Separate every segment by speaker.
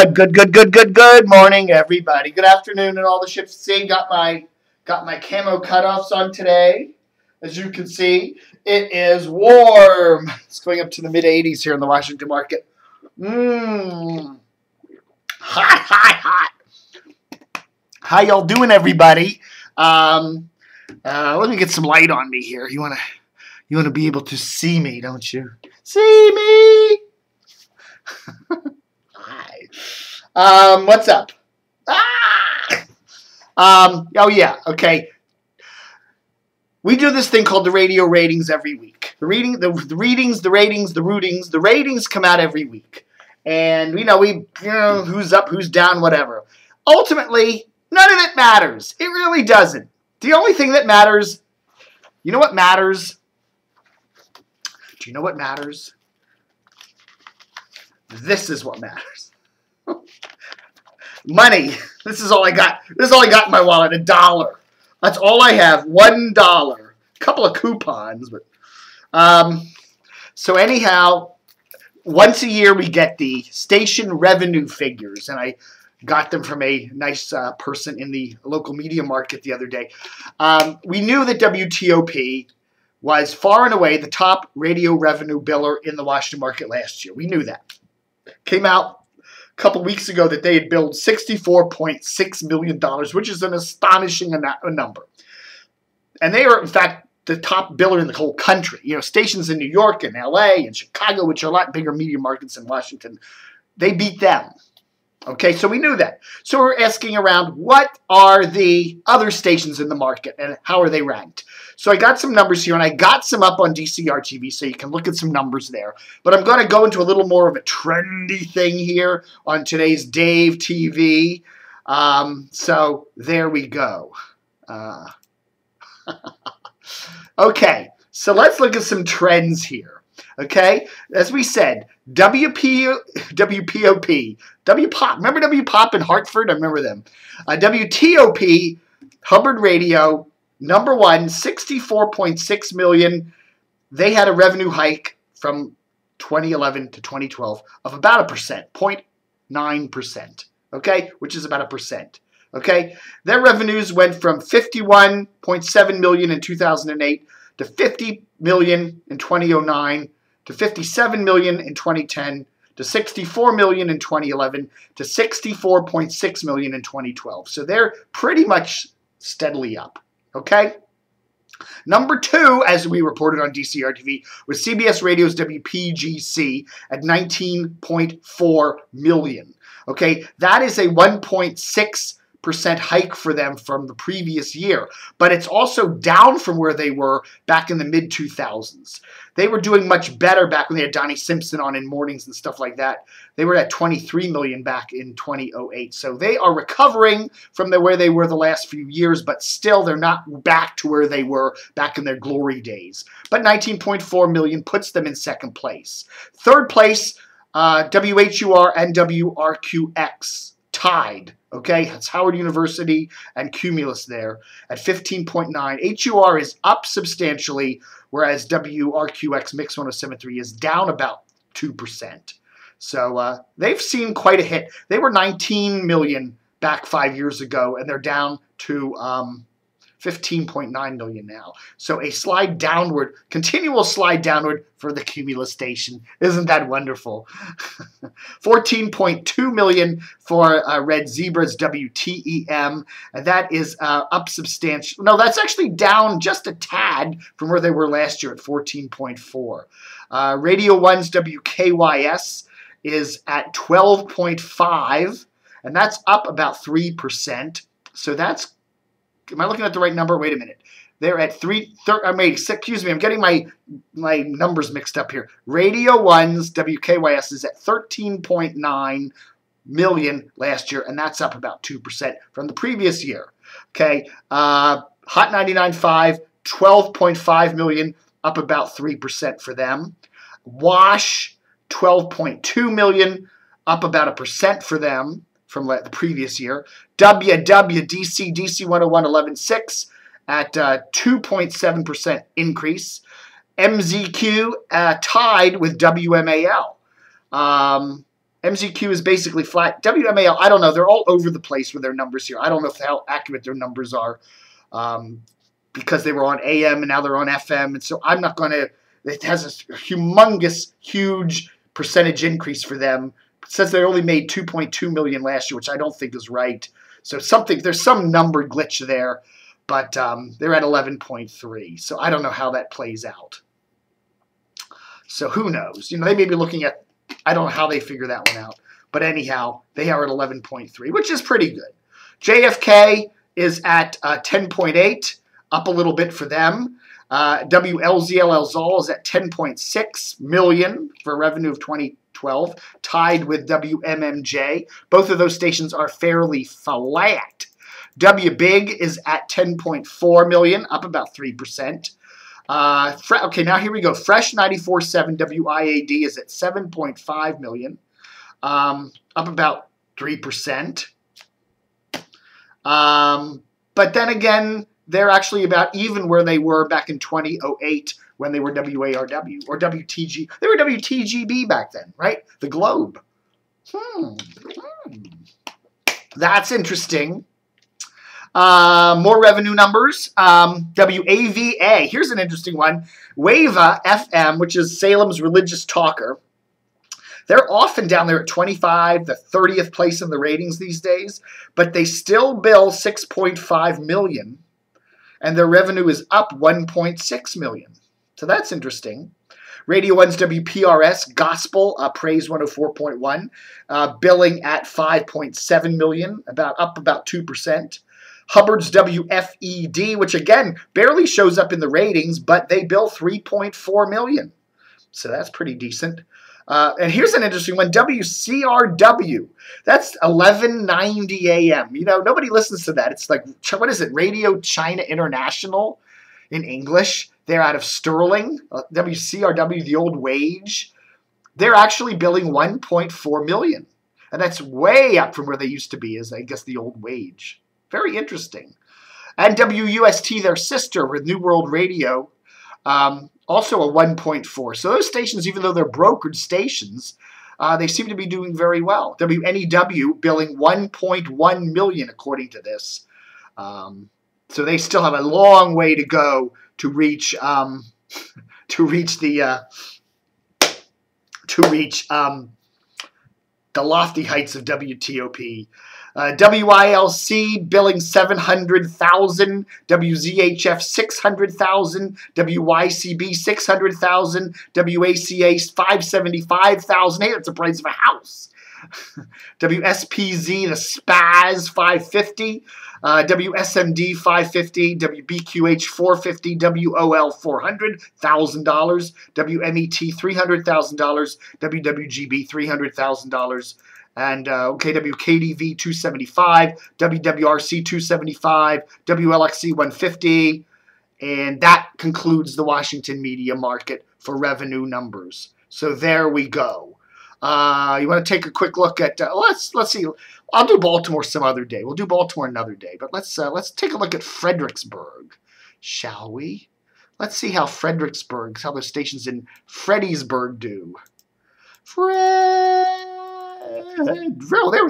Speaker 1: Good morning, everybody. Good afternoon, and all the ships at sea. Got my camo cutoffs on today. As you can see, it is warm. It's going up to the mid-80s here in the Washington market. Hot. How y'all doing, everybody? Let me get some light on me here. You wanna be able to see me, don't you? See me. Hi. What's up? Oh yeah, okay. We do this thing called the radio ratings every week. The ratings come out every week. And who's up, who's down, whatever. Ultimately, none of it matters. It really doesn't. The only thing that matters, you know what matters? Do you know what matters? This is what matters. Money. This is all I got. This is all I got in my wallet. $1. That's all I have. $1. A couple of coupons, but so anyhow, once a year we get the station revenue figures, and I got them from a nice person in the local media market the other day. We knew that WTOP was far and away the top radio revenue biller in the Washington market last year. We knew that. Came out a couple weeks ago that they had billed $64.6 million, which is an astonishing number. And they are, in fact, the top biller in the whole country. You know, stations in New York and LA and Chicago, which are a lot bigger media markets than Washington, they beat them. Okay, so we knew that. So we're asking around, what are the other stations in the market and how are they ranked? So I got some numbers here, and I got some up on DCR TV, so you can look at some numbers there. But I'm going to go into a little more of a trendy thing here on today's Dave TV. So there we go. Okay, so let's look at some trends here. Okay, as we said, WPOP, WPOP, remember WPOP in Hartford? I remember them. WTOP, Hubbard Radio, number one, $64.6 million. They had a revenue hike from 2011 to 2012 of about 0.9%, okay, which is about 1%. Okay, their revenues went from $51.7 million in 2008 to $50 million in 2009 to $57 million in 2010 to $64 million in 2011 to $64.6 million in 2012. So they're pretty much steadily up. Okay. Number two, as we reported on DCR TV, was CBS Radio's WPGC at $19.4 million. Okay, that is a 1.6% hike for them from the previous year, but it's also down from where they were back in the mid-2000s. They were doing much better back when they had Donnie Simpson on in mornings and stuff like that. They were at $23 million back in 2008. So they are recovering from where they were the last few years, but still they're not back to where they were back in their glory days. But $19.4 million puts them in second place. Third place, WHUR and WRQX tied. Okay, that's Howard University and Cumulus there at 15.9. HUR is up substantially, whereas WRQX Mix 107.3 is down about 2%. So they've seen quite a hit. They were 19 million back 5 years ago, and they're down to 15.9 million now. So a slide downward, continual slide downward for the Cumulus station. Isn't that wonderful? 14.2 million for Red Zebra's WTEM, and that is up substantial. No, that's actually down just a tad from where they were last year at 14.4. Radio 1's WKYS is at 12.5, and that's up about 3%. So that's, am I looking at the right number? Wait a minute. They're at excuse me, I'm getting my numbers mixed up here. Radio 1's WKYS is at 13.9 million last year, and that's up about 2% from the previous year. Okay, Hot 99.5, 12.5 million, up about 3% for them. Wash, 12.2 million, up about 1% for them from the previous year. WWDC, DC 101, 11.6 at 2.7% increase. MZQ tied with WMAL. MZQ is basically flat. WMAL, I don't know. They're all over the place with their numbers here. I don't know how accurate their numbers are because they were on AM and now they're on FM. And so I'm not going to, it has a humongous, huge percentage increase for them. It says they only made 2.2 million last year, which I don't think is right. So there's some number glitch there, but they're at 11.3. So I don't know how that plays out. So who knows? You know, they may be looking at, I don't know how they figure that one out. But anyhow, they are at 11.3, which is pretty good. JFK is at 10.8, up a little bit for them. WLZL is at 10.6 million for a revenue of 2012, tied with WMMJ. Both of those stations are fairly flat. WBIG is at 10.4 million, up about 3%. Okay, now here we go. Fresh 94.7 WIAD is at 7.5 million, up about 3%. But then again, they're actually about even where they were back in 2008 when they were WARW or WTG. They were WTGB back then, right? The Globe. That's interesting. More revenue numbers. WAVA. Here's an interesting one. WAVA FM, which is Salem's religious talker. They're often down there at 25, the 30th place in the ratings these days, but they still bill 6.5 million, and their revenue is up 1.6 million. So that's interesting. Radio 1's WPRS Gospel, Praise 104.1, billing at 5.7 million, up about 2%. Hubbard's WFED, which again barely shows up in the ratings, but they bill 3.4 million. So that's pretty decent. And here's an interesting one, WCRW. That's 1190 AM. You know, nobody listens to that. It's like, what is it, Radio China International in English. They're out of Sterling. WCRW, the old wage. They're actually billing 1.4 million. And that's way up from where they used to be, as I guess the old wage. Very interesting. And WUST, their sister with New World Radio, also a 1.4. So those stations, even though they're brokered stations, they seem to be doing very well. WNEW billing 1.1 million according to this. So they still have a long way to go to reach the lofty heights of WTOP. WILC billing 700,000, WZHF 600,000, WYCB 600,000, WACA 575,000. Hey, that's the price of a house. WSPZ, the SPAS 550, WSMD 550, WBQH 450, WOL $400,000, WMET $300,000, WWGB $300,000. And WKDV 275, WWRC 275, WLXC 150, and that concludes the Washington media market for revenue numbers. So there we go. You want to take a quick look at let's see. I'll do Baltimore some other day. We'll do Baltimore another day. But let's take a look at Fredericksburg, shall we? Let's see how how the stations in Fredericksburg do.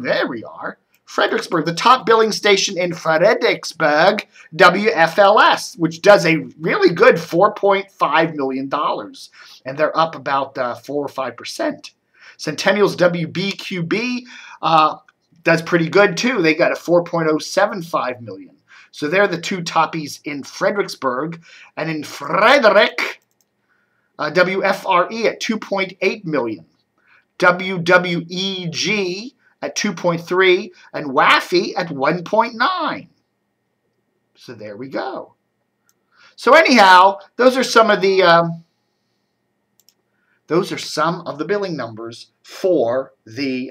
Speaker 1: There we are. Fredericksburg, the top billing station in Fredericksburg, WFLS, which does a really good $4.5 million. And they're up about 4 or 5%. Centennial's WBQB does pretty good, too. They got a 4.075 million. So they're the two toppies in Fredericksburg. And in Frederick, WFRE at 2.8 million. WWEG at 2.3 and WAFI at 1.9. So there we go. So anyhow, those are some of the billing numbers for the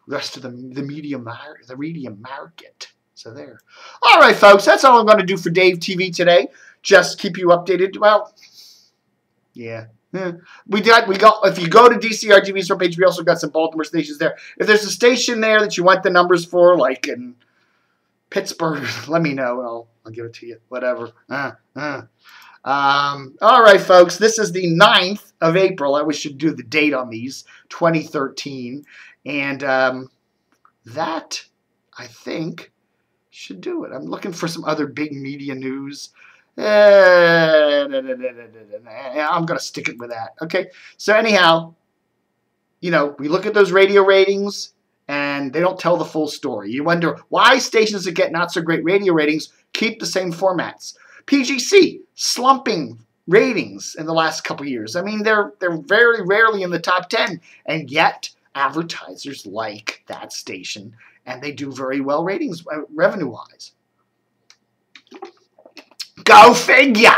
Speaker 1: rest of the media market. So there. All right, folks, that's all I'm going to do for Dave TV today. Just keep you updated. Well, yeah. We got. If you go to DCRTV's homepage, we also got some Baltimore stations there. If there's a station there that you want the numbers for, like in Pittsburgh, let me know and I'll give it to you. Whatever. All right, folks, this is the 9th of April. We should do the date on these, 2013. And that, I think, should do it. I'm looking for some other big media news. I'm going to stick it with that. Okay, so anyhow, you know, we look at those radio ratings, and they don't tell the full story. You wonder why stations that get not so great radio ratings keep the same formats. PGC, slumping ratings in the last couple years. I mean, they're very rarely in the top 10, and yet advertisers like that station, and they do very well ratings revenue-wise. Go figure!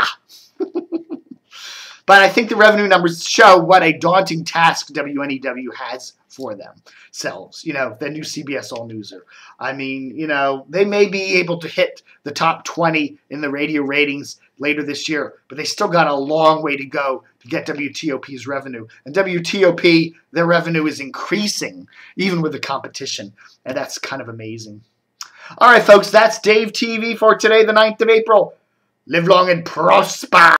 Speaker 1: But I think the revenue numbers show what a daunting task WNEW has for themselves. You know, the new CBS All Newser. I mean, you know, they may be able to hit the top 20 in the radio ratings later this year, but they still got a long way to go to get WTOP's revenue. And WTOP, their revenue is increasing, even with the competition. And that's kind of amazing. All right, folks, that's Dave TV for today, the 9th of April. Live long and prosper.